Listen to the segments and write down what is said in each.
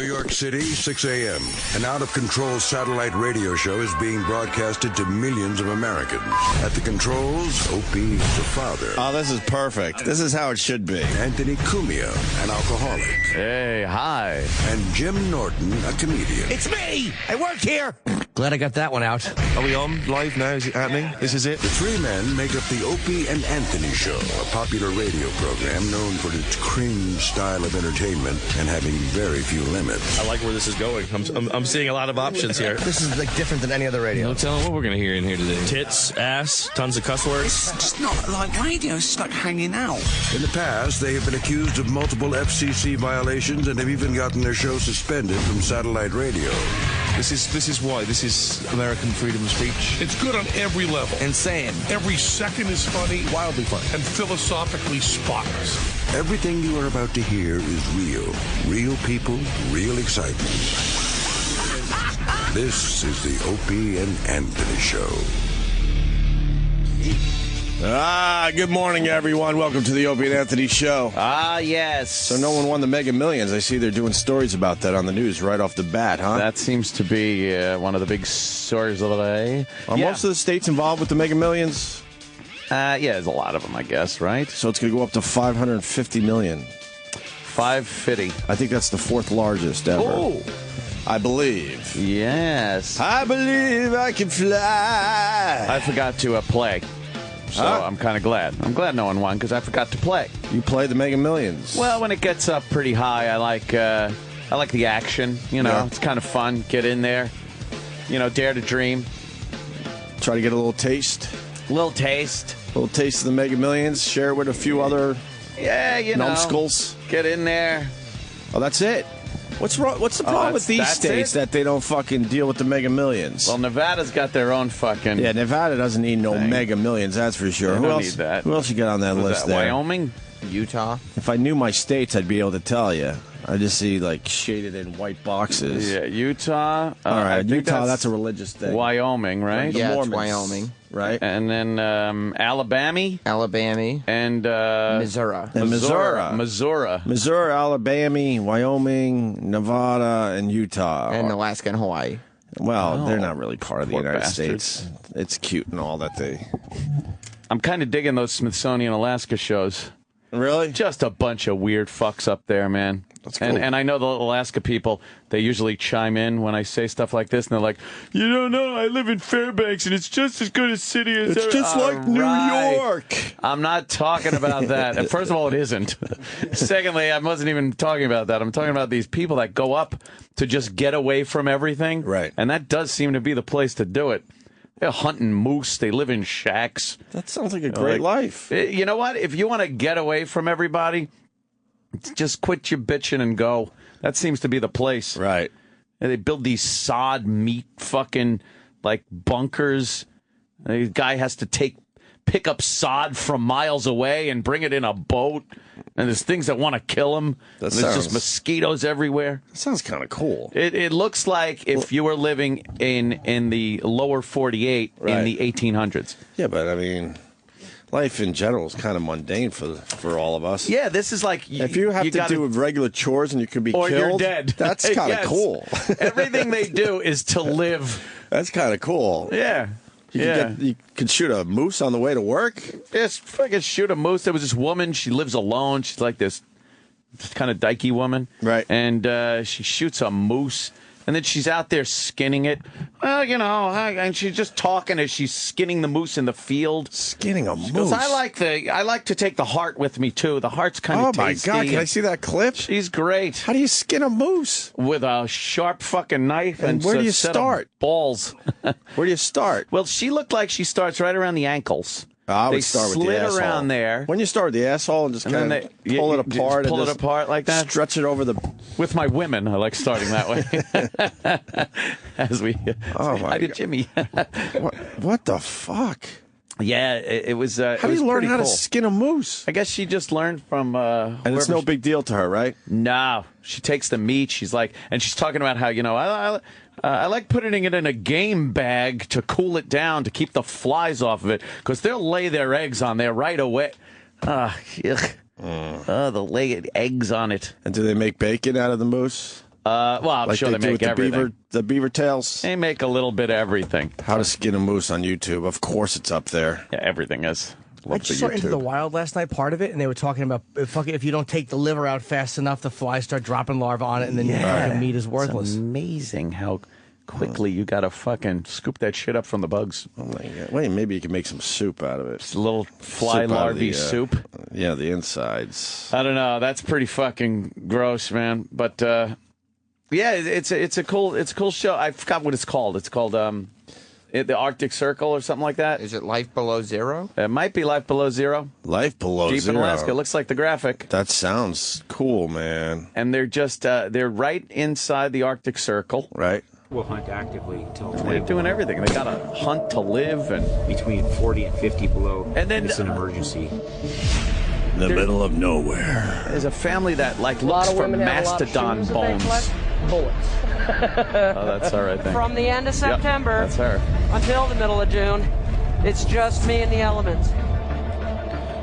New York City, 6 a.m. An out-of-control satellite radio show is being broadcasted to millions of Americans. At the controls, Opie, the father. Oh, this is perfect. This is how it should be. Anthony Cumia, an alcoholic. Hey, hi. And Jim Norton, a comedian. It's me! I work here! Glad I got that one out. Are we on live now? Is it happening? This is it? The three men make up the Opie and Anthony Show, a popular radio program known for its cringe style of entertainment and having very few limits. I like where this is going. I'm seeing a lot of options here. This is like different than any other radio. No telling what we're going to hear in here today. Tits, ass, tons of cuss words. It's just not like radio. It's like hanging out. In the past, they have been accused of multiple FCC violations and have even gotten their show suspended from satellite radio. This is why. This is American freedom of speech. It's good on every level. Insane. Every second is funny. Wildly funny. And philosophically spotless. Everything you are about to hear is real. Real people, real excitement. This is the Opie and Anthony Show. Good morning, everyone. Welcome to the Opie and Anthony Show. Yes. So no one won the Mega Millions. I see they're doing stories about that on the news right off the bat, huh? That seems to be one of the big stories of the day. Are most of the states involved with the Mega Millions? Yeah, there's a lot of them, I guess, right? So it's going to go up to $550 million. 550. I think that's the fourth largest ever. Oh. I believe. Yes. I believe I can fly. I forgot to play. So I'm kind of glad. I'm glad no one won because I forgot to play. You play the Mega Millions. Well, when it gets up pretty high, I like the action. You know, Yeah. It's kind of fun. Get in there. You know, dare to dream. Try to get a little taste. Little taste. A little taste of the Mega Millions. Share it with a few other Yeah, you know. numbskulls. Get in there. Oh, that's it. What's wrong? What's the problem with these that's states it? that they don't fucking deal with the Mega Millions? Well, Nevada's got their own fucking... Yeah, Nevada doesn't need no thing. Mega Millions, that's for sure. They Who don't else? need that. Who else you got on that Was list that there? Wyoming? Utah. If I knew my states, I'd be able to tell you. I just see like shaded in white boxes. Yeah, Utah. All I right, think Utah. That's a religious thing. Wyoming, right? The Yeah, it's Mormons, Wyoming. right? And then Alabama Alabama. and Missouri. And Missouri. Missouri. Alabama, Wyoming, Nevada, and Utah. And Alaska and Hawaii. Well, they're not really part of the Poor United bastards. States. It's cute and all that they. I'm kind of digging those Smithsonian Alaska shows. Really? Just a bunch of weird fucks up there, man. That's cool. And I know the Alaska people, they usually chime in when I say stuff like this, and they're like, you don't know, I live in Fairbanks, and it's just as good a city as... It's just like New York. I'm not talking about that. And first of all, it isn't. Secondly, I wasn't even talking about that. I'm talking about these people that go up to just get away from everything. Right. And that does seem to be the place to do it. They're hunting moose. They live in shacks. That sounds like a great life. You know what? If you want to get away from everybody, just quit your bitching and go. That seems to be the place. Right. And they build these sod meat fucking like bunkers. The guy has to pick up sod from miles away and bring it in a boat. And there's things that want to kill him. That There's just sounds- mosquitoes everywhere. That sounds kind of cool. It looks like if you were living in the lower 48 in Right. the 1800s. Yeah, but I mean, life in general is kind of mundane for all of us. Yeah, this is like... If you have to gotta- do regular chores and you could be or killed, you're dead. That's kind of Yes. cool. Everything they do is to live. That's kind of cool. Yeah. You could shoot a moose on the way to work. Just fucking shoot a moose. There was this woman. She lives alone. She's like this kind of dykey woman. Right. And she shoots a moose. And then she's out there skinning it. Well, you know, and she's just talking as she's skinning the moose in the field. Skinning a moose. She goes, I like to take the heart with me, too. The heart's kind of tasty. Oh, my God. Can I see that clip? She's great. How do you skin a moose? With a sharp fucking knife. And where do you a set of start? Balls. Where do you start? Well, she looked like she starts right around the ankles. I would They start with the slid asshole. around there. When you start with the asshole and just And kind then of they- pull you- it you just apart. pull and it just apart like that? Stretch it over the... With my women, I like starting that way. As we... Oh, my Hi to God. Jimmy. What the fuck? Yeah, it was... How do you learn how to skin a moose? I guess she just learned from... And it's no big deal to her, right? No. She takes the meat. She's like... And she's talking about how, you know, I like putting it in a game bag to cool it down, to keep the flies off of it, because they'll lay their eggs on there right away. They'll lay eggs on it. And do they make bacon out of the moose? Well, I'm Like sure they do make with everything. the beaver tails. They make a little bit of everything. How to skin a moose on YouTube. Of course it's up there. Yeah, everything is. I Love the just saw Into the YouTube. Wild last night, part of it, and they were talking about if you don't take the liver out fast enough, the flies start dropping larvae on it, and then the meat is worthless. It's amazing how quickly you got to fucking scoop that shit up from the bugs. Oh my God. Wait, maybe you can make some soup out of it. It's a little fly Soup out of larvae the, soup. Yeah, the insides. I don't know. That's pretty fucking gross, man. But yeah, it's a cool show. I forgot what it's called. It's called the Arctic Circle or something like that. Is it Life Below Zero? It might be Life Below Zero. Life Below Deep Zero. in Alaska. It looks like the graphic. That sounds cool, man. And they're just they're right inside the Arctic Circle. Right. We'll hunt actively till They're 20 doing everything. They got to hunt to live and between 40 and 50 below. And then it's an emergency. In the middle of nowhere. There's a family that looks for mastodon bones. Bullets. Oh, that's her, I think. From the end of September Yep, that's her. until the middle of June, it's just me and the elements.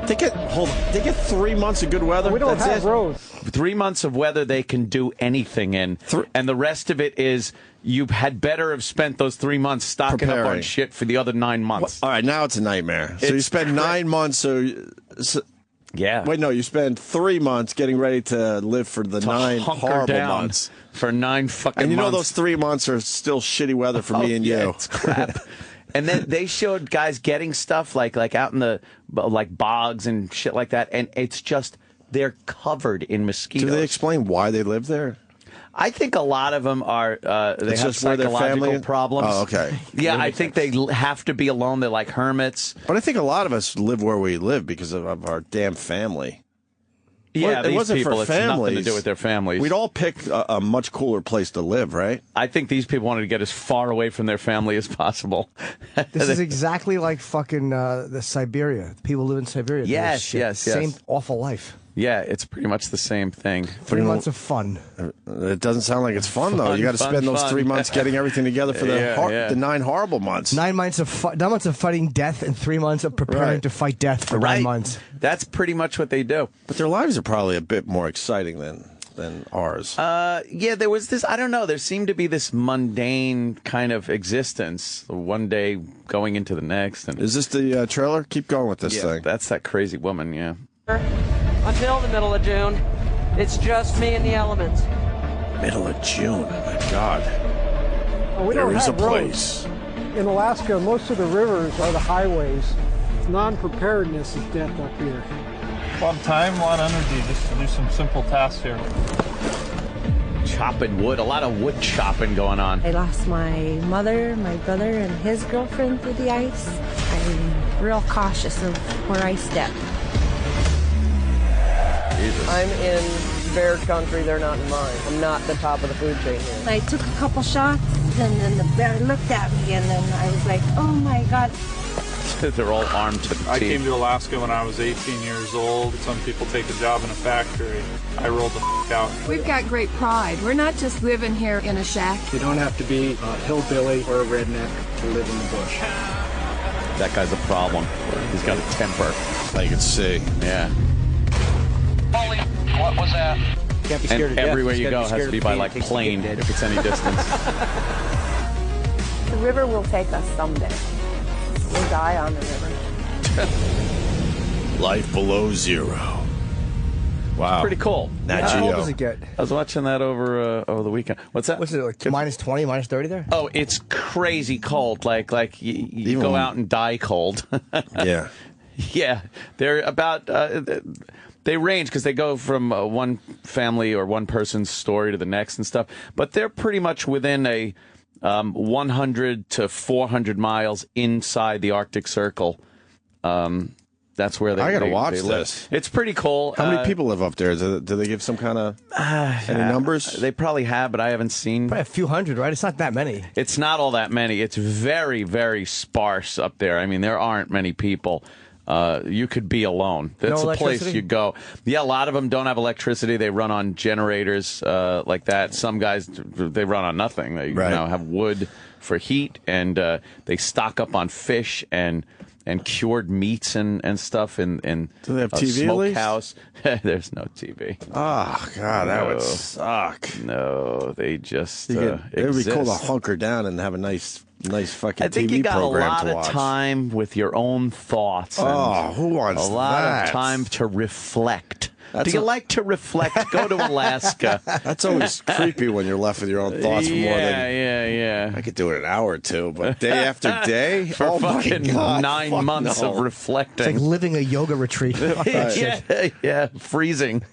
They get 3 months of good weather. We don't That's have it? roads. 3 months of weather they can do anything in, and the rest of it is you had better have spent those 3 months stocking up on Preparing. shit for the other 9 months. All right, now it's a nightmare. So you It's spend 9 months. So yeah. wait, no, you spend 3 months getting ready to live for the To 9 hunker horrible down months. for 9 fucking And you know months. those 3 months are still shitty weather for me and yeah, you. It's crap. And then they showed guys getting stuff like out in the like bogs and shit like that, and it's just they're covered in mosquitoes. Do they explain why they live there? I think a lot of them are they It's have just where their psychological family- problems. Oh, okay. Yeah, I think they have to be alone. They're like hermits. But I think a lot of us live where we live because of our damn family. Yeah, Well, it these wasn't people, for it's nothing to families. do with their families. We'd all pick a much cooler place to live, right? I think these people wanted to get as far away from their family as possible. This is exactly like fucking the Siberia. People live in Siberia. do this Yes, shit. yes, yes. Same awful life. Yeah, it's pretty much the same thing. 3 months of fun. It doesn't sound like it's fun, though. Fun, You got to fun, spend those fun. 3 months getting everything together for Yeah. the 9 horrible months. 9 months of 9 months of fighting death and 3 months of preparing Right. to fight death for Right. 9 months. That's pretty much what they do. But their lives are probably a bit more exciting than ours. Yeah, there was this, I don't know, there seemed to be this mundane kind of existence, one day going into the next. And Is this the trailer? Keep going with this yeah, thing. that's that crazy woman, yeah. Until the middle of June, it's just me and the elements. Middle of June. Oh, my God. We don't There is a have roads. place. In Alaska, most of the rivers are the highways. Non-preparedness is death up here. A lot of time, a lot of energy just to do some simple tasks here. Chopping wood, a lot of wood chopping going on. I lost my mother, my brother, and his girlfriend through the ice. I'm real cautious of where I step. Jesus. I'm in their country, they're not in mine. I'm not the top of the food chain here. I took a couple shots, and then the bear looked at me, and then I was like, oh my God. They're all armed to the I teeth. came to Alaska when I was 18 years old. Some people take a job in a factory. I rolled the out. We've got great pride. We're not just living here in a shack. You don't have to be a hillbilly or a redneck to live in the bush. That guy's a problem. He's got a temper. I can see. Yeah. Holy, what was that? Can't be scared And of death. everywhere Just you gotta go be has scared to be of by being like taken plane dead. if it's any distance. The river will take us someday. We'll die on the river. Life Below Zero. Wow. Pretty cool. Nat How cold Geo. does it get? I was watching that over the weekend. What's that? What's it like? Minus 20, minus 30 there? Oh, it's crazy cold. Like you Even go when- out and die cold. Yeah. Yeah, they're about. They range because they go from one family or one person's story to the next and stuff. But they're pretty much within a 100 to 400 miles inside the Arctic Circle. That's where they. I gotta they watch live. this. It's pretty cool. How many people live up there? Do they give some kind of any numbers? They probably have, but I haven't seen. Probably a few hundred, right? It's not that many. It's not all that many. It's very, very sparse up there. I mean, there aren't many people. You could be alone. That's No a place electricity? you go. Yeah, a lot of them don't have electricity. They run on generators like that. Some guys, they run on nothing. They Right. have wood for heat, and they stock up on fish and and cured meats and stuff in Do they have a TV at least? smokehouse. There's no TV. Oh God, that would suck. No, they just It would be cool to exist. hunker down and have a nice fucking I think TV you got a program lot to of watch. time with your own thoughts. Oh, and who wants a lot that? of time to reflect. That's Do you a- like to reflect? Go to Alaska. That's always creepy when you're left with your own thoughts for more than. Yeah. I could do it an hour or two, but day after day, For oh my fucking God, 9 fuck months no. of reflecting. It's like living a yoga retreat. yeah, freezing.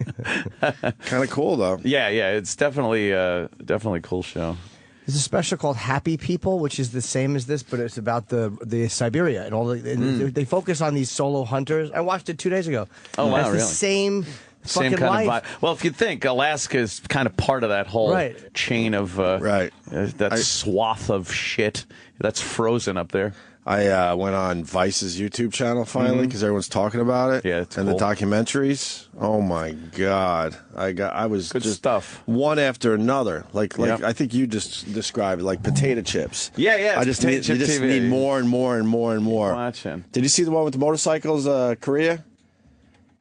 Kind of cool though. Yeah, it's definitely a cool show. There's a special called Happy People, which is the same as this, but it's about the Siberia and all the. And they focus on these solo hunters. I watched it 2 days ago. Oh, wow, It's the really? same Same fucking kind life. of vibe. Well, if you think Alaska is kind of part of that whole Right. chain of that swath of shit that's frozen up there. I went on Vice's YouTube channel finally because everyone's talking about it. Yeah, it's and cool. the documentaries. Oh my God, I was Good just stuff. one after another. Like Yep. I think you just described it, like potato chips. Yeah. I just potato need, chip you just TV. need more and more and more and more. Watching. Did you see the one with the motorcycles? Korea.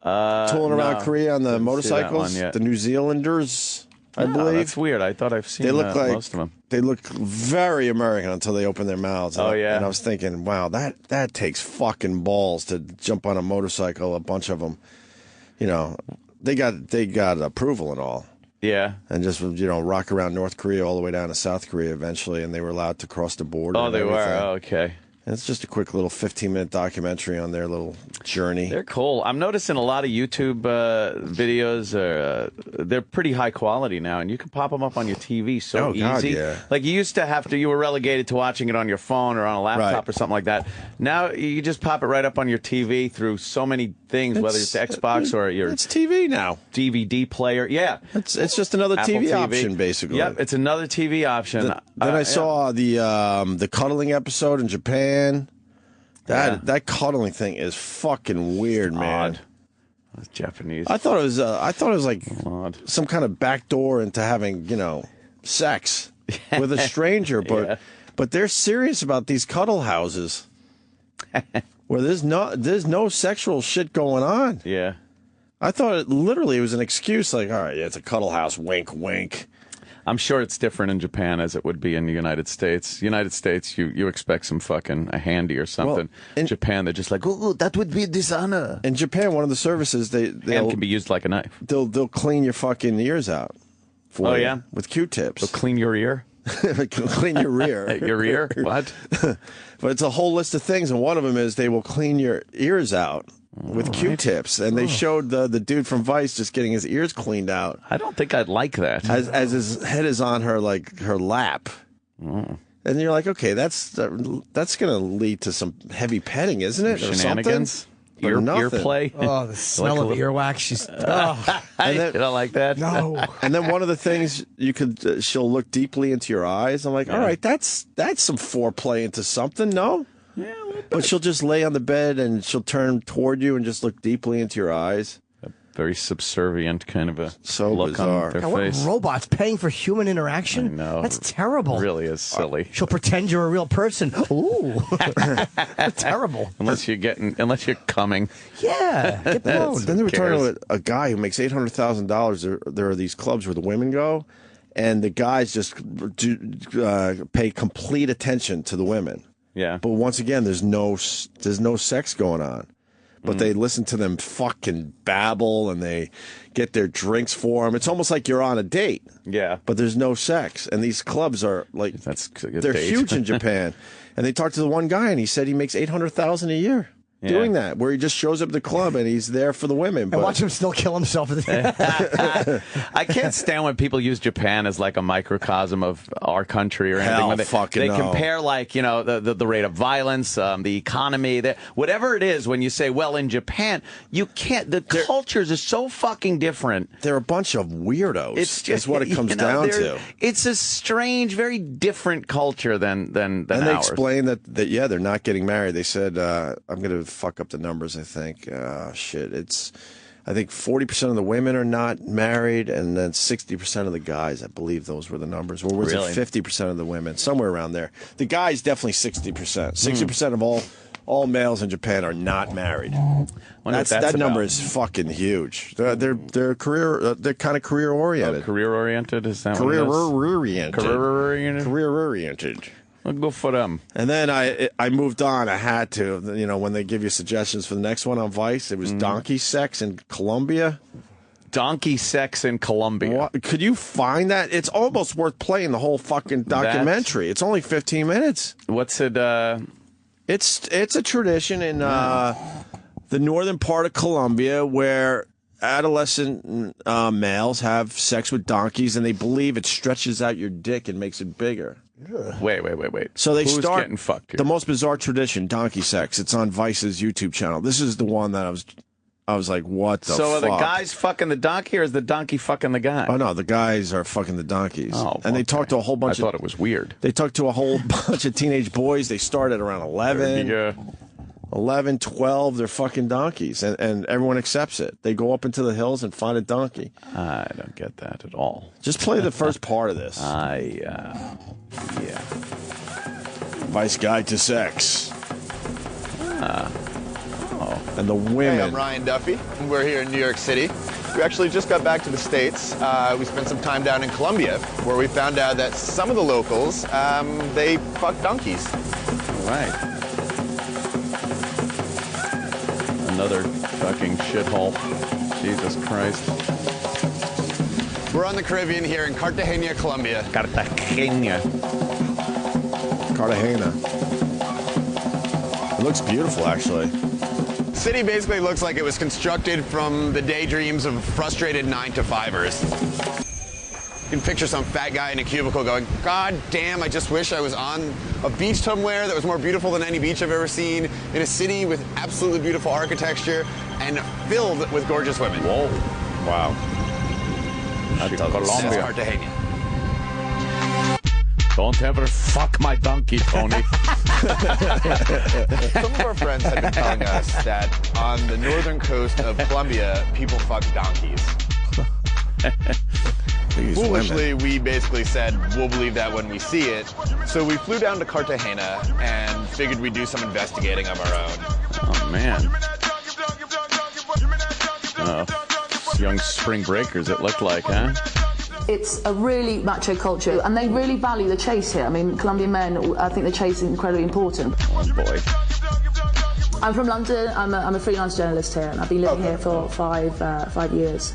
Tooling around no. Korea on the Didn't see that motorcycles. one yet. The New Zealanders, I Oh, believe. that's weird. I thought I've seen They look like most of them. they look very American until they open their mouths. Oh, yeah. And I was thinking, wow, that takes fucking balls to jump on a motorcycle. A bunch of them, they got approval and all, Yeah. and just rock around North Korea all the way down to South Korea eventually, and they were allowed to cross the border. Oh, and they were. everything. Oh, okay. And it's just a quick little 15-minute documentary on their little journey. They're cool. I'm noticing a lot of YouTube videos they're pretty high quality now, and you can pop them up on your TV so easy. God, yeah. Like you used to have to, you were relegated to watching it on your phone or on a laptop Right. or something like that. Now you just pop it right up on your TV through so many things, whether it's Xbox or your It's TV now. DVD player. Yeah, It's just another Apple TV option, basically. Yep, it's another TV option. Then I saw the cuddling episode in Japan. That cuddling thing is fucking weird, man. Odd. That's Japanese. I thought it was like Odd. some kind of backdoor into having sex with a stranger, but they're serious about these cuddle houses where there's no sexual shit going on. Yeah. I thought it literally was an excuse, like, all right, yeah, it's a cuddle house, wink, wink. I'm sure it's different in Japan as it would be in the United States. United States, you expect some fucking a handy or something. In Japan, they're just like, oh, that would be dishonor. In Japan, one of the services Hand can be used like a knife. They'll clean your fucking ears out. For you with Q-tips. They'll clean your ear. Clean your rear. Your ear? What? But it's a whole list of things, and one of them is they will clean your ears out with Q-tips. And they showed the dude from Vice just getting his ears cleaned out. I don't think I'd like that. As his head is on her lap. And you're like, okay, that's going to lead to some heavy petting, isn't it? Or Shenanigans? something? Ear play? Oh, the smell of earwax. She's. Oh. You don't like that? No. And then one of the things you could, she'll look deeply into your eyes. I'm like, all right, that's some foreplay into something, no? Yeah, but she'll just lay on the bed and she'll turn toward you and just look deeply into your eyes. A very subservient kind of a So look bizarre. on their God, what face. robots paying for human interaction? I know. That's terrible. It really is silly. She'll pretend you're a real person. Ooh. Terrible. Unless you're coming. Yeah. Get blown. Then they were talking about a guy who makes $800,000. There are these clubs where the women go, and the guys just pay complete attention to the women. Yeah. But once again, there's no sex going on. But they listen to them fucking babble, and they get their drinks for them. It's almost like you're on a date. Yeah. But there's no sex. And these clubs are like, they're date. huge in Japan. And they talked to the one guy, and he said he makes $800,000 a year doing that, where he just shows up at the club and he's there for the women. And watch him still kill himself. I can't stand when people use Japan as like a microcosm of our country or anything. Hell When fucking they no. compare like, the rate of violence, the economy, whatever it is. When you say, well, in Japan, you can't, the cultures are so fucking different. They're a bunch of weirdos. It's just is what it comes down to. It's a strange, very different culture than and ours. they explained that they're not getting married. They said, I'm going to fuck up the numbers, I think. I think 40% of the women are not married, and then 60% of the guys. I believe those were the numbers. Or was Really? it 50% of the women? Somewhere around there. The guys, definitely 60%. 60% of all males in Japan are not married. That number is fucking huge. They're career. They're kind of career oriented. Career oriented is that career oriented? Career oriented. Well, go for them. And then I moved on. I had to. When they give you suggestions for the next one on Vice, it was donkey sex in Colombia. Donkey sex in Colombia. What? Could you find that? It's almost worth playing the whole fucking documentary. It's only 15 minutes. What's it? It's a tradition in the northern part of Colombia where adolescent males have sex with donkeys, and they believe it stretches out your dick and makes it bigger. Wait. So they Who's start getting fucked here? The most bizarre tradition, donkey sex. It's on Vice's YouTube channel. This is the one that I was like, what the fuck? So are the guys fucking the donkey, or is the donkey fucking the guy? Oh, no, the guys are fucking the donkeys. Oh, and they talk to a whole bunch I thought it was weird. They talk to a whole bunch of teenage boys. They start at around 11. 11, 12, they're fucking donkeys, and everyone accepts it. They go up into the hills and find a donkey. I don't get that at all. Just play the first part of this. Yeah. Vice Guide to Sex. And the women. Hey, I'm Ryan Duffy. We're here in New York City. We actually just got back to the States. We spent some time down in Colombia, where we found out that some of the locals, they fuck donkeys. Right. Another fucking shithole. Jesus Christ. We're on the Caribbean here in Cartagena, Colombia. Cartagena. It looks beautiful, actually. The city basically looks like it was constructed from the daydreams of frustrated 9-to-5ers. You can picture some fat guy in a cubicle going, God damn, I just wish I was on a beach somewhere that was more beautiful than any beach I've ever seen, in a city with absolutely beautiful architecture and filled with gorgeous women. Whoa. Wow. Colombia. That's Cartagena. Don't ever fuck my donkey, Tony. Some of our friends have been telling us that on the northern coast of Colombia, people fuck donkeys. Foolishly, we basically said, we'll believe that when we see it. So we flew down to Cartagena and figured we'd do some investigating of our own. Oh, man. Young spring breakers, it looked like, huh? It's a really macho culture, and they really value the chase here. I mean, Colombian men, I think the chase is incredibly important. Oh, boy. I'm from London. I'm a freelance journalist here, and I've been living here for 5 years.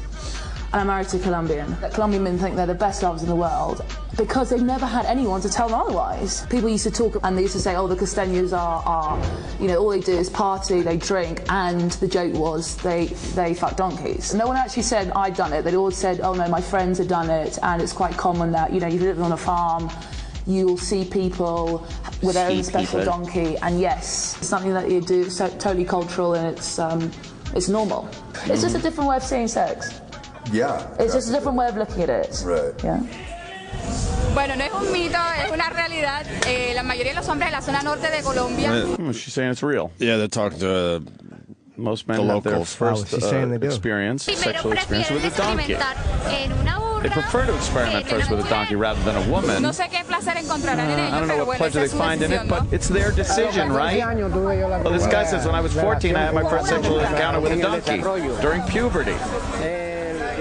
And I'm married to a Colombian. Colombian men think they're the best lovers in the world because they've never had anyone to tell them otherwise. People used to talk, and they used to say, oh, the Costeños are all they do is party, they drink, and the joke was they fuck donkeys. No one actually said I'd done it. They'd all said, oh no, my friends had done it, and it's quite common that, you live on a farm, you'll see people with their own special donkey, and yes, it's something that you do, so totally cultural, and it's normal. It's just a different way of seeing sex. Yeah. It's just a different way of looking at it. Right. Yeah. Bueno, no es un mito, es una realidad. La mayoría de los hombres de la zona norte de Colombia. She's saying it's real. Yeah, they're talking to most men the have their locals. first sexual experience with a donkey. They prefer to experiment first with a donkey rather than a woman. No sé qué placer encontrarán en ello, I don't know pero what bueno, pleasure they esa es su find in it, decisión, but ¿no? it's their decision, right? Well, this guy says, when I was 14, I had my first sexual encounter with a donkey during puberty.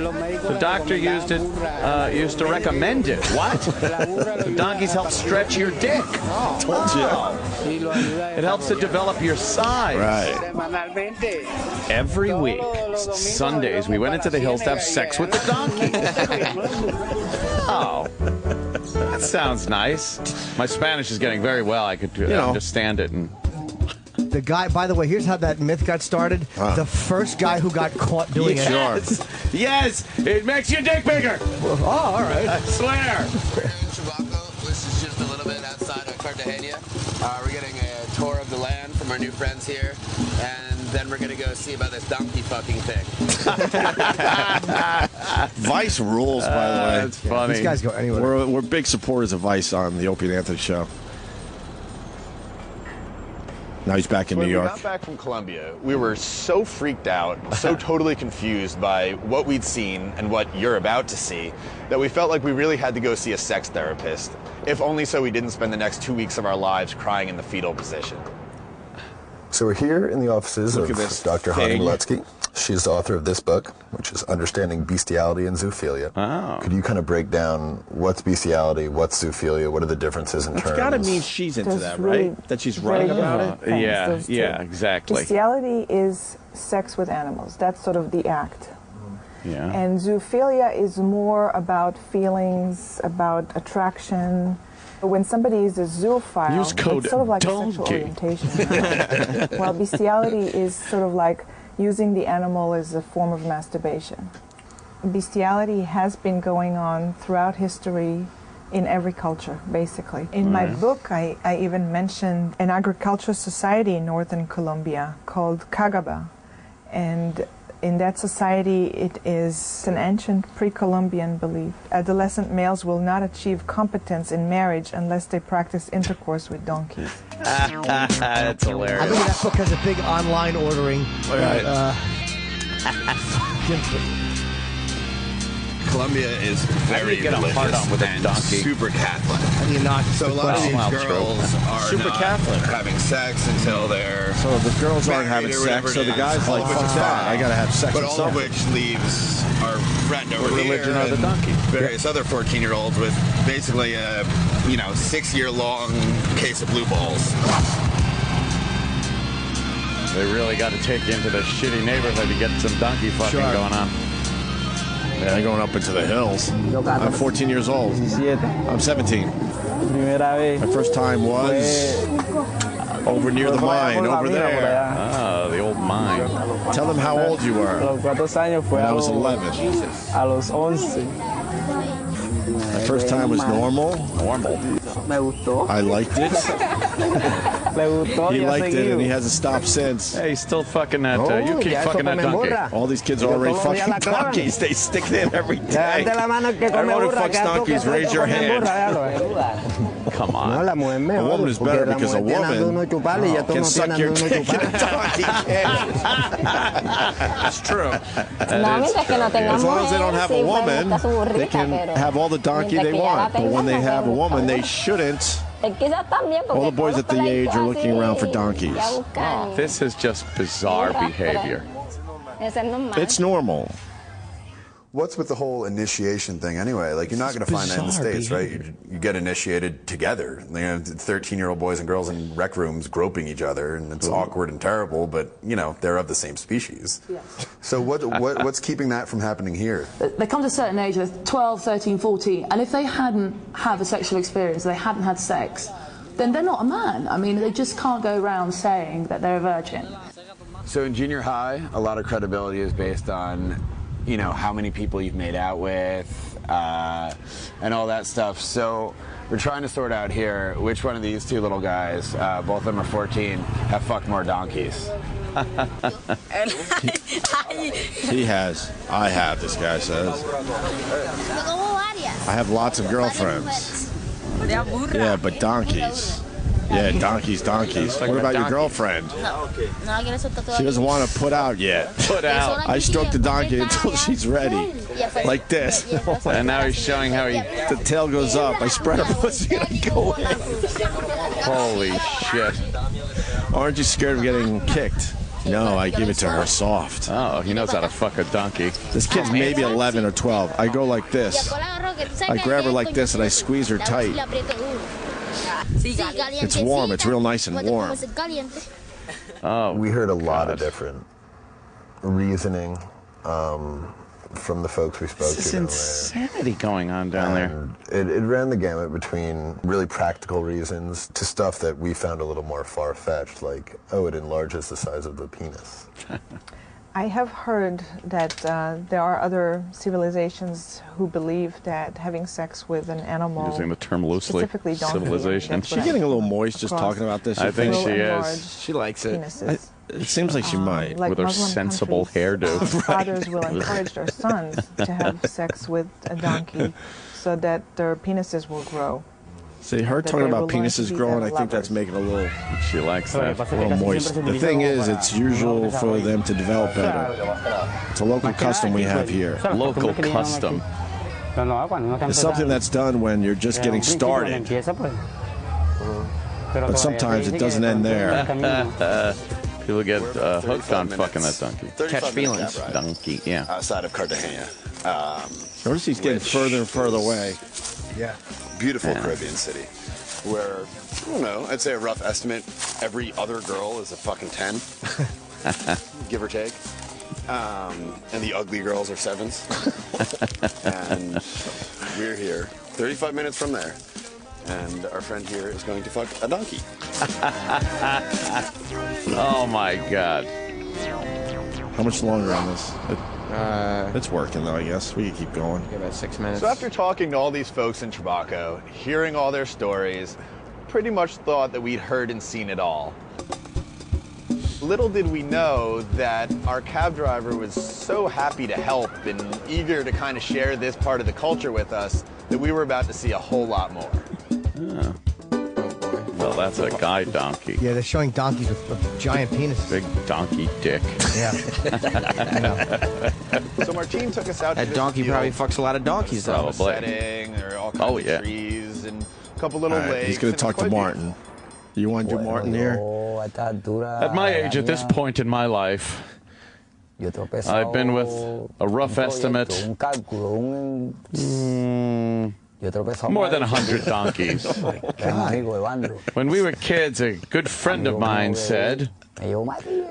The doctor used to recommend it. What? The donkeys help stretch your dick. Told you. It helps to develop your size. Right. Every week, Sundays, we went into the hills to have sex with the donkey. Oh, that sounds nice. My Spanish is getting very well. I could understand it. And the guy, by the way, here's how that myth got started. The first guy who got caught doing it. Yes, it makes your dick bigger. Oh, all right. I swear. This is just a little bit outside of Cartagena. We're getting a tour of the land from our new friends here, and then we're going to go see about this donkey fucking thing. Vice rules, by the way. That's funny. These guys go anywhere. We're big supporters of Vice on the Opie and Anthony show. Now he's back in New York. When we got back from Colombia, we were so freaked out, so totally confused by what we'd seen and what you're about to see, that we felt like we really had to go see a sex therapist, if only so we didn't spend the next 2 weeks of our lives crying in the fetal position. So we're here in the offices of Dr. Hani Maletsky. She's the author of this book, which is Understanding Bestiality and Zoophilia. Oh. Could you kind of break down what's bestiality, what's zoophilia, what are the differences in terms? It's got to mean she's into There's that, really right? That she's right about it? Yeah, exactly. Bestiality is sex with animals. That's sort of the act. Yeah. And zoophilia is more about feelings, about attraction. When somebody is a zoophile, Use code it's sort of like donkey. a sexual orientation. While bestiality is sort of like using the animal as a form of masturbation. Bestiality has been going on throughout history in every culture, basically. In my book, I even mentioned an agricultural society in northern Colombia called Cagaba. And in that society, it is an ancient pre-Columbian belief. Adolescent males will not achieve competence in marriage unless they practice intercourse with donkeys. That's hilarious. I think that book has a big online ordering. Right. Colombia is very get a hard on with a religious donkey? and super Catholic. How do you not? So a lot of these girls are Super not Catholic. having sex until they're So the girls aren't married having or whatever sex, so it the is. guys All like, of which fuck is that, fine. I gotta have sex But with all of something. which leaves our friend over What here religion are the and donkeys? various other 14-year-olds with basically a 6-year-long case of blue balls. They really got to take you into the shitty neighborhood to get some donkey fucking going on. Yeah, they're going up into the hills. I'm 14 years old. I'm 17. My first time was over near the mine, over there. Ah, the old mine. Tell them how old you were. When I was 11. My first time was normal. I liked it. He liked it, and he hasn't stopped since. Hey, he's still fucking that. You keep fucking that donkey. All these kids are already fucking donkeys. They stick it in every day. Everyone who fucks donkeys, raise your hand. Come on. A woman is better because a woman can suck your dick in a donkey. That's true. As long as they don't have a woman, they can have all the donkey they want. But when they have a woman, they shouldn't. All the boys at the age are looking around for donkeys. This is just bizarre behavior. It's normal. What's with the whole initiation thing anyway? Like, you're not going to find that in the States, right? You get initiated together. 13-year-old boys and girls in rec rooms groping each other, and it's awkward and terrible, but, they're of the same species. Yeah. So what's keeping that from happening here? They come to a certain age, 12, 13, 14, and if they hadn't had a sexual experience, they hadn't had sex, then they're not a man. I mean, they just can't go around saying that they're a virgin. So in junior high, a lot of credibility is based on how many people you've made out with, and all that stuff. So we're trying to sort out here which one of these two little guys, both of them are 14, have fucked more donkeys. He has. I have, this guy says. I have lots of girlfriends. Yeah, but donkeys. Yeah, donkeys. What about your girlfriend? She doesn't want to put out yet. Put out. I stroke the donkey until she's ready. Like this. And now he's showing how the tail goes up. I spread her pussy and I go in. Holy shit. Aren't you scared of getting kicked? No, I give it to her soft. Oh, he knows how to fuck a donkey. This kid's maybe 11 or 12. I go like this. I grab her like this and I squeeze her tight. It's warm. It's real nice and warm. Oh, we heard a lot of different reasoning from the folks we spoke to. This is insanity going on down there. It ran the gamut between really practical reasons to stuff that we found a little more far-fetched, like, it enlarges the size of the penis. I have heard that there are other civilizations who believe that having sex with an animal, using the term loosely, specifically donkey, civilization. Is she getting a little moist just talking about this? I think she is. She likes it. It seems like she might. Like with her Muslim sensible hairdo. Fathers will encourage their sons to have sex with a donkey so that their penises will grow. See, her talking about penises growing, I think that's making a little... She likes that. A little moist. The thing is, it's usual for them to develop better. It's a local custom we have here. Local custom. It's something that's done when you're just getting started. But sometimes it doesn't end there. People get hooked on fucking that donkey. Catch feelings. Donkey, yeah. Outside of Cartagena. Notice he's getting further and further away. Yeah. Beautiful Caribbean city. Where, I don't know, I'd say a rough estimate, every other girl is a fucking 10. Give or take. And the ugly girls are 7s. And we're here, 35 minutes from there. And our friend here is going to fuck a donkey. Oh my God. How much longer on this? It's working though, I guess. We can keep going. About 6 minutes. So after talking to all these folks in Trabaco, hearing all their stories, pretty much thought that we'd heard and seen it all. Little did we know that our cab driver was so happy to help and eager to kind of share this part of the culture with us that we were about to see a whole lot more. Yeah. Well, that's a guy donkey. Yeah, they're showing donkeys with giant penises. Big donkey dick. Yeah. I know. So Martine took us out to That this donkey field. probably fucks a lot of donkeys, though. Setting, there are all kinds of trees and a couple little lakes. He's going to talk to Martin. You want to do Martin here? At my age, at this point in my life, I've been with a rough estimate more than 100 donkeys. When we were kids, a good friend of mine said,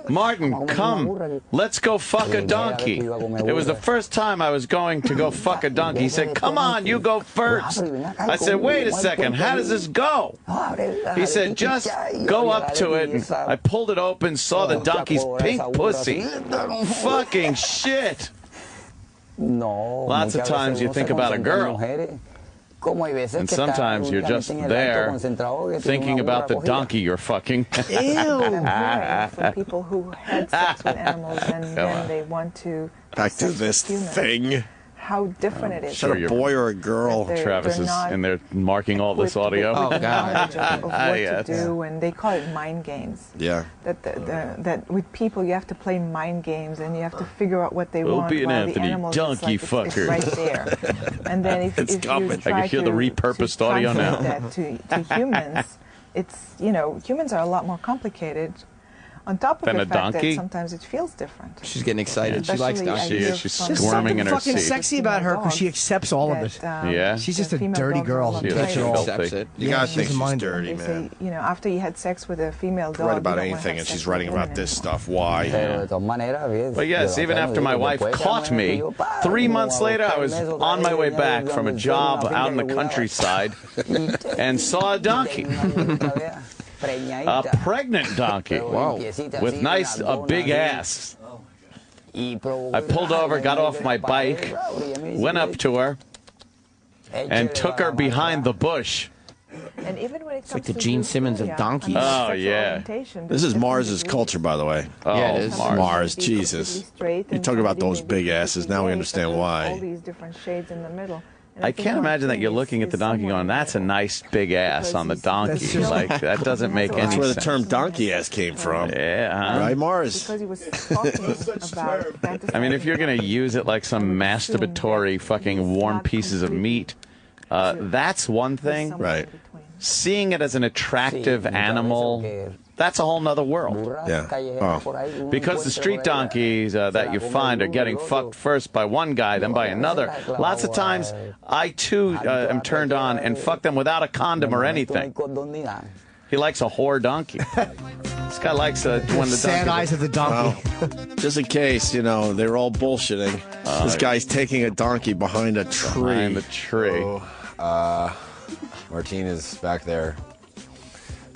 Martin, come, let's go fuck a donkey. It was the first time I was going to go fuck a donkey. He said, come on, you go first. I said, wait a second, how does this go? He said, just go up to it. And I pulled it open, saw the donkey's pink pussy. Fucking shit. Lots of times you think about a girl. And sometimes you're just there thinking about the donkey you're fucking. For people who had sex with animals and then they want to back to this thing. How different it is. Is that a boy or a girl? Travis is in there marking all this audio. Oh, God. Of what to do, and they call it mind games. Yeah. That with people you have to play mind games and you have to figure out what they want. Opie and while Anthony, the animals, donkey it's fucker. right there. And then if you try I can hear the repurposed audio now. that to humans, it's, humans are a lot more complicated. On top of Than the a fact donkey? that sometimes it feels different. She's getting excited. She likes Especially donkeys. She's from- squirming in her fucking seat. sexy about her because she accepts all of it. Yeah. She's just the a female dirty dogs girl. are She all accepts tight. it. You gotta she's think a she's mind dirty, They man. say, after you had sex with a female dog, Write about you don't wanna anything, have and sex she's with writing women about this anymore. stuff. Why? But yes, even after my wife caught me, 3 months later, I was on my way back from a job out in the countryside and saw a donkey. A pregnant donkey. Wow. With a big ass. I pulled over, got off my bike, went up to her, and took her behind the bush. And even when it It's like comes the to Gene Simmons of zoophilia, donkeys. Oh, yeah. This is Mars's culture, by the way. Oh, Yeah, it is. Mars, Jesus. You talk about those big asses. Now we understand All why. these different shades in the middle. And I can't imagine that you're looking at the donkey going, that's a nice big ass on the donkey. Like, that doesn't make any That's where the sense. term donkey ass came from. Yeah, huh? Right, Mars? Because he was talking about fantasy. I mean, if you're going to use it like some masturbatory fucking warm pieces of meat, that's one thing. Right. Seeing it as an attractive animal, that's a whole nother world. Yeah. Oh. Because the street donkeys that you find are getting fucked first by one guy, then by another. Lots of times, I too am turned on and fuck them without a condom or anything. He likes a whore donkey. This guy likes when the Sad donkey. eyes of the donkey. Well, just in case, they're all bullshitting. This guy's taking a donkey behind a tree. Behind the tree. Martine is back there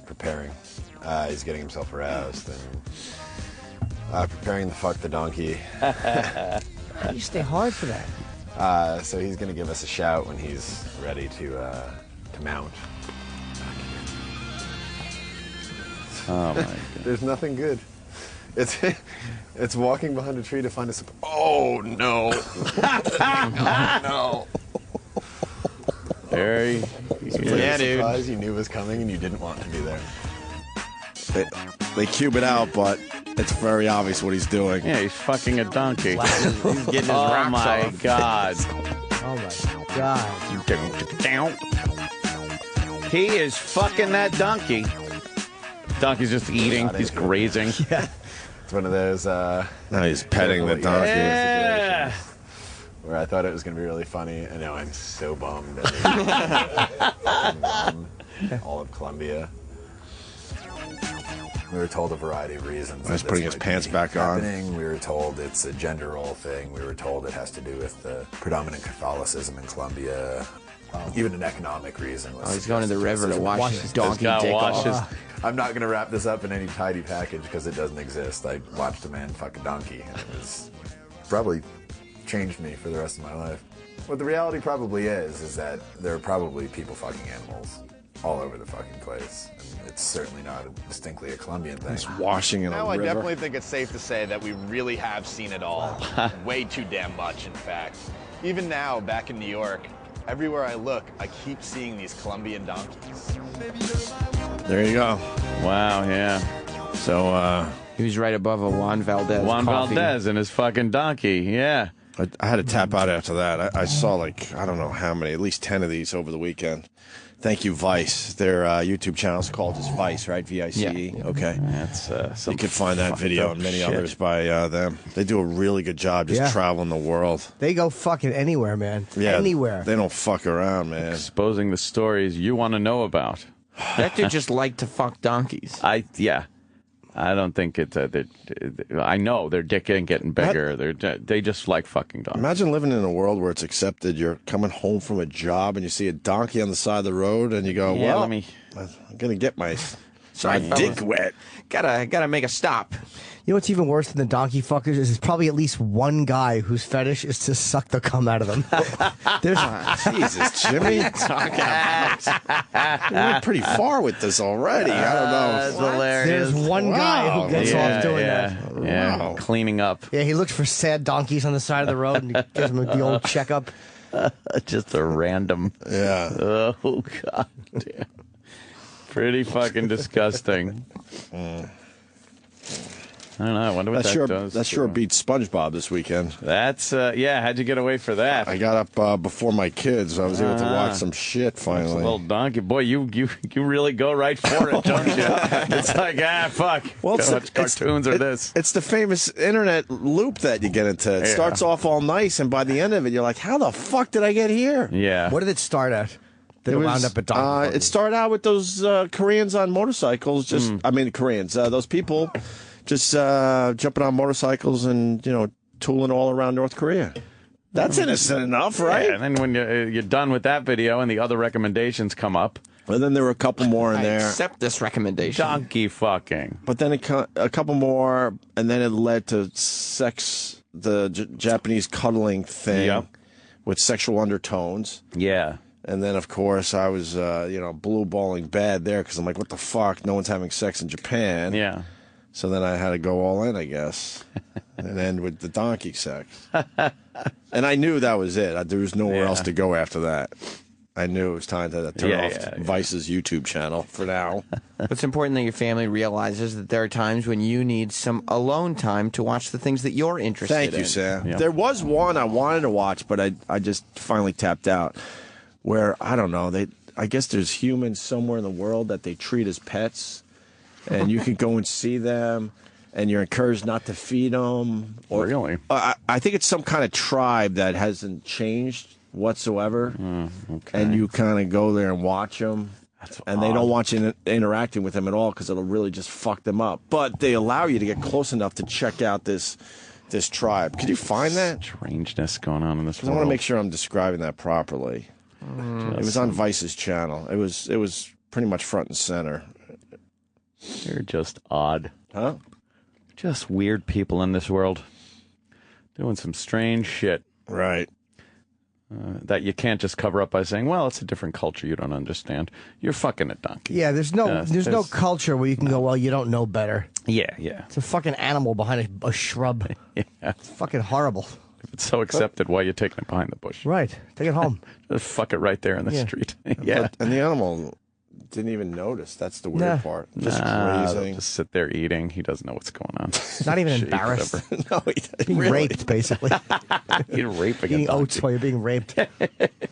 preparing. He's getting himself aroused and preparing to fuck the donkey. You stay hard for that. So he's going to give us a shout when he's ready to mount. Oh my God. There's nothing good. It's walking behind a tree to find a. Oh no! Oh no! Very. Yeah, dude. Surprise you knew was coming and you didn't want to be there. They cube it out, but it's very obvious what he's doing. Yeah, he's fucking a donkey. He's getting his Oh rocks my off. God. Oh my God. He is fucking that donkey. donkey's just eating. He's grazing. Yeah. It's one of those. Now he's petting the donkey. Yeah. Where I thought it was going to be really funny, and now I'm so bummed. All of Colombia. We were told a variety of reasons. He's putting his pants back on. We were told it's a gender role thing. We were told it has to do with the predominant Catholicism in Colombia. Even an economic reason. He's going to the river to wash his donkey dick off. I'm not going to wrap this up in any tidy package because it doesn't exist. I watched a man fuck a donkey, and it was probably changed me for the rest of my life. What the reality probably is that there are probably people fucking animals all over the fucking place. And it's certainly not distinctly a Colombian thing. It's washing in a river. I definitely think it's safe to say that we really have seen it all. Way too damn much, in fact. Even now, back in New York, everywhere I look, I keep seeing these Colombian donkeys. There you go. Wow, yeah. So, he was right above a Juan Valdez. Juan coffee. Valdez and his fucking donkey, yeah. I had to tap out after that. I saw like, I don't know how many, at least 10 of these over the weekend. Thank you, Vice. Their YouTube channel is called just Vice, right? V-I-C-E. Yeah. Okay. That's you can find that video and many others by them. They do a really good job just traveling the world. They go fucking anywhere, man. Yeah, Anywhere. They don't fuck around, man. Exposing the stories you want to know about. That dude just like to fuck donkeys. I don't think it's. I know their dick ain't getting bigger. They just like fucking donkeys. Imagine living in a world where it's accepted. You're coming home from a job and you see a donkey on the side of the road and you go, Yeah, "Well, let me- I'm gonna get my Sorry, dick wet." Gotta make a stop. You know what's even worse than the donkey fuckers is there's probably at least one guy whose fetish is to suck the cum out of them. There's Jesus, Jimmy. We went pretty far with this already. I don't know. That's hilarious. There's one guy who gets off doing that. Yeah, Wow. cleaning up. Yeah, he looks for sad donkeys on the side of the road and he gives them the old checkup. Just a random. Yeah. Oh, God damn. Pretty fucking disgusting. I don't know. I wonder what that does. That sure beat SpongeBob this weekend. That's, yeah, how'd you get away for that? I got up before my kids. I was able to watch some shit finally. A little donkey. Boy, you really go right for it, don't you? It's like, fuck. Well, Go watch cartoons or this. It's the famous internet loop that you get into. It starts off all nice, and by the end of it, you're like, how the fuck did I get here? Yeah. What did it start at? They wound up at donkey. It started out with those Koreans on motorcycles. I mean, Koreans. Those people just jumping on motorcycles and, tooling all around North Korea. That's innocent enough, right? Yeah, and then when you're done with that video and the other recommendations come up. And then there were a couple more in I there. accept this recommendation. Donkey fucking. But then a couple more, and then it led to sex, the Japanese cuddling thing with sexual undertones. Yeah. And then, of course, I was, blue balling bad there because I'm like, what the fuck? No one's having sex in Japan. Yeah. So then I had to go all in, I guess, and end with the donkey sex. And I knew that was it. There was nowhere else to go after that. I knew it was time to turn off Vice's YouTube channel for now. It's important that your family realizes that there are times when you need some alone time to watch the things that you're interested in. Thank you, Sam. Yeah. There was one I wanted to watch, but I just finally tapped out. Where, I don't know, I guess there's humans somewhere in the world that they treat as pets, and you can go and see them, and you're encouraged not to feed them. Or, really? I think it's some kind of tribe that hasn't changed whatsoever, and you kind of go there and watch them, and they don't want you interacting with them at all because it'll really just fuck them up. But they allow you to get close enough to check out this tribe. Could you find that? Strangeness going on in this world. I want to make sure I'm describing that properly. It was on Vice's channel. It was pretty much front and center. You're just odd. Huh? Just weird people in this world. Doing some strange shit. Right. That you can't just cover up by saying, well, it's a different culture you don't understand. You're fucking a donkey. Yeah, there's no culture where you can go, well, you don't know better. Yeah. It's a fucking animal behind a shrub. Yeah. It's fucking horrible. If it's so accepted, why are you taking it behind the bush? Right. Take it home. Just fuck it right there in the street. Yeah. And the animal didn't even notice. That's the weird part. Just grazing. Just sit there eating. He doesn't know what's going on. Not even embarrassed. No, he doesn't. Being raped, basically. You're raping Eating a donkey. oats while you're being raped.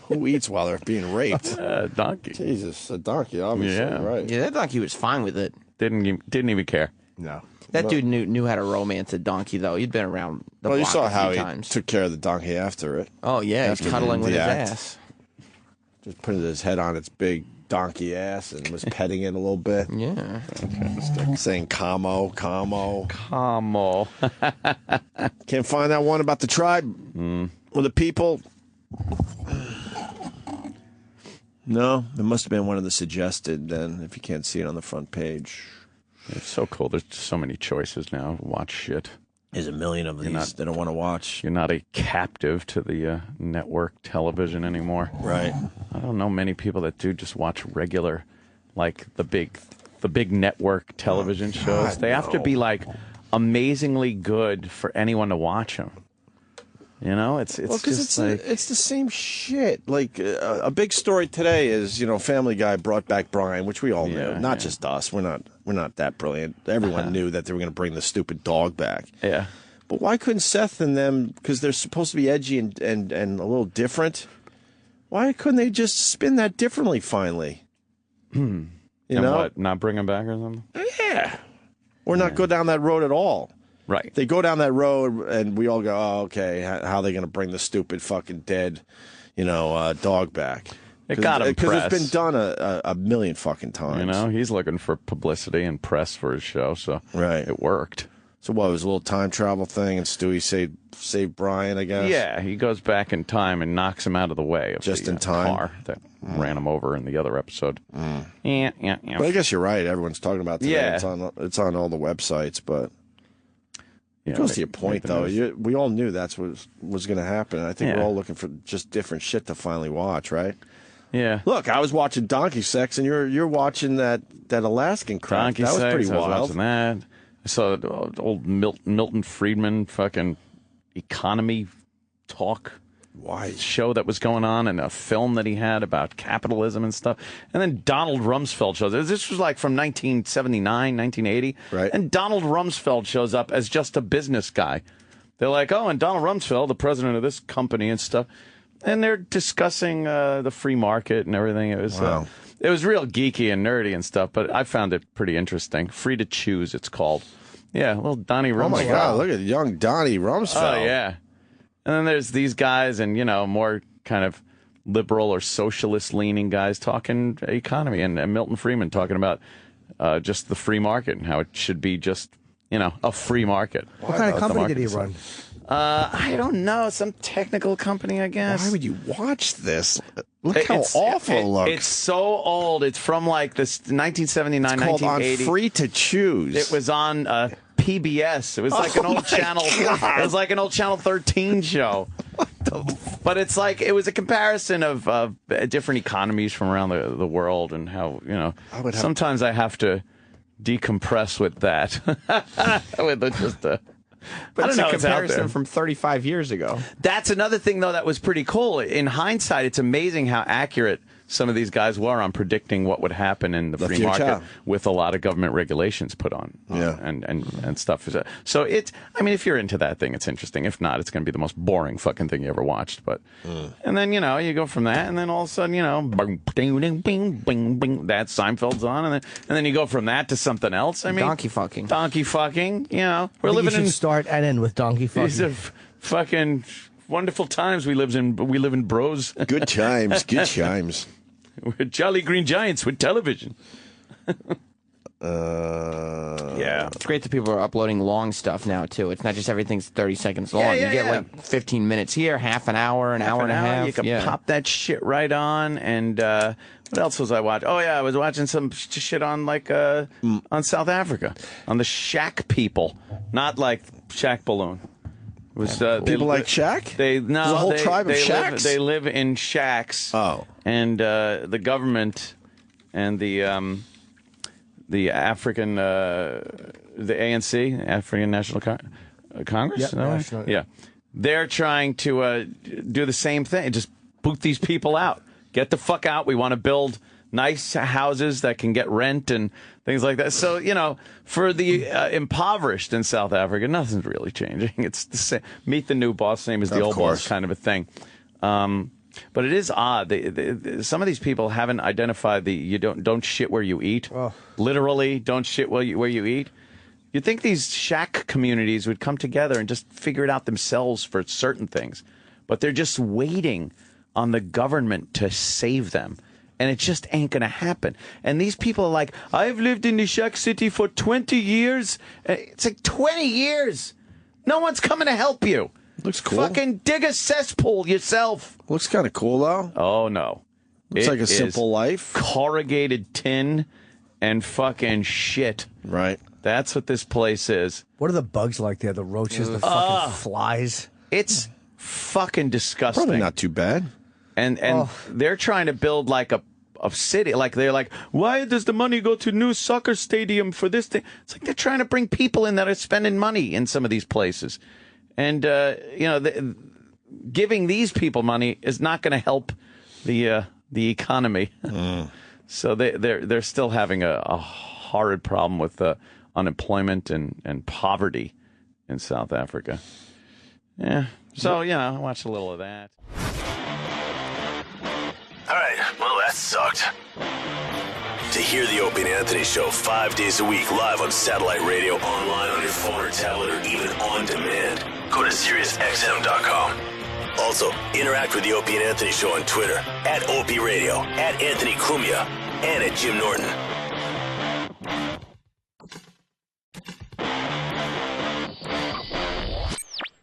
Who eats while they're being raped? Donkey. Jesus, a donkey, obviously. Yeah. Right. Yeah, that donkey was fine with it. Didn't even care. No. That dude knew how to romance a donkey, though. He'd been around the Well, you block saw a few how he times. took care of the donkey after it. Oh, yeah, he's After cuddling with the his act. ass. Just put his head on its big donkey ass and was petting it a little bit. Yeah. Saying, "Como, como." Como. Can't find that one about the tribe or the people. No, it must have been one of the suggested then, if you can't see it on the front page. It's so cool. There's so many choices now. Watch shit. There's a million of these that I want to watch. You're not a captive to the network television anymore. Right. I don't know many people that do just watch regular, like the big network television shows. They have to be like amazingly good for anyone to watch them. You know, it's just like it's the same shit. Like a big story today is, Family Guy brought back Brian, which we all knew. Not just us. We're not that brilliant. Everyone knew that they were going to bring the stupid dog back. Yeah. But why couldn't Seth and them, because they're supposed to be edgy and a little different, why couldn't they just spin that differently finally? You know? What, not bring him back or something? Yeah. Or not go down that road at all. Right. They go down that road, and we all go, "Oh, okay. How are they going to bring the stupid fucking dead, dog back?" It got him because it's been press. done a million fucking times. He's looking for publicity and press for his show, so it worked. So what, it was a little time travel thing, and Stewie saved Brian, I guess? Yeah, he goes back in time and knocks him out of the way of Just the in time? car that ran him over in the other episode. Yeah. But I guess you're right. Everyone's talking about it today. Yeah. It's on all the websites, but Yeah, it goes make- to your point, make the though. news. We all knew that's what was going to happen. I think we're all looking for just different shit to finally watch, right? Yeah. Look, I was watching Donkey Sex, and you're watching that Alaskan crap. Donkey that was Sex, pretty I was wild. watching that. I saw old Milton Friedman fucking economy talk show that was going on, and a film that he had about capitalism and stuff. And then Donald Rumsfeld shows up. This was like from 1979, 1980. Right. And Donald Rumsfeld shows up as just a business guy. They're like, oh, and Donald Rumsfeld, the president of this company and stuff. And they're discussing the free market and everything. It was it was real geeky and nerdy and stuff, but I found it pretty interesting. Free to Choose, it's called. Yeah, little Donnie Rumsfeld. Oh, my God, look at young Donnie Rumsfeld. Oh, yeah. And then there's these guys and, more kind of liberal or socialist-leaning guys talking economy. And Milton Friedman talking about just the free market and how it should be just, a free market. What kind of company did he run? I don't know. Some technical company, I guess. Why would you watch this? Look how awful it looks. It's so old. It's from like this 1979, It's called 1980. On Free to Choose. It was on PBS. It was like an old channel. God. It was like an old Channel 13 show. But it's like it was a comparison of different economies from around the world and how sometimes I have to decompress with that. With just But I it's don't know, a it's out comparison there. from 35 years ago. That's another thing, though, that was pretty cool. In hindsight, it's amazing how accurate some of these guys were on predicting what would happen in the free future. market with a lot of government regulations put on and stuff. So if you're into that thing, it's interesting. If not, it's going to be the most boring fucking thing you ever watched. But and then, you go from that, and then all of a sudden, bing, ding, ding, bing, bing, bing, that Seinfeld's on, and then you go from that to something else. I mean, Donkey fucking. We're You living should in start and end with donkey these fucking. are fucking wonderful times we live in, bros. Good times, good times. We're jolly green giants with television. Yeah. It's great that people are uploading long stuff now, too. It's not just everything's 30 seconds long. Yeah, you get like 15 minutes here, half an hour, an hour and a half. You can pop that shit right on. And what else was I watching? Oh, yeah, I was watching some shit on on South Africa, on the Shack people, not like Shack Balloon. It was, People like Shaq? There's a whole tribe of shacks? They live in shacks. Oh. And the government and the African, the ANC, African National Congress? Yep, Is that right? national, Yeah. They're trying to do the same thing. Just boot these people out. Get the fuck out. We want to build nice houses that can get rent and things like that. So, for the impoverished in South Africa, nothing's really changing. It's the same. Meet the new boss, same as the Of old course. boss kind of a thing. But it is odd. Some of these people haven't identified you don't shit where you eat. Oh. Literally, don't shit where you eat. You'd think these shack communities would come together and just figure it out themselves for certain things. But they're just waiting on the government to save them. And it just ain't going to happen. And these people are like, I've lived in the shack city for 20 years. It's like 20 years. No one's coming to help you. Looks cool. Fucking dig a cesspool yourself. Looks kind of cool, though. Oh, no. Looks like a simple life. Corrugated tin and fucking shit. Right. That's what this place is. What are the bugs like there? The roaches, the fucking flies? It's fucking disgusting. Probably not too bad. And they're trying to build like a city. Like they're like, why does the money go to new soccer stadium for this thing? It's like they're trying to bring people in that are spending money in some of these places. And, giving these people money is not going to help the economy. So they're still having a horrid problem with unemployment and poverty in South Africa. Yeah. So, I watched a little of that. All right. Well, that sucked. To hear the Opie and Anthony Show 5 days a week live on satellite radio, online on your phone or tablet, or even on demand, go to SiriusXM.com. Also, interact with the Opie and Anthony Show on Twitter, @Opie Radio, @Anthony Cumia, and @Jim Norton.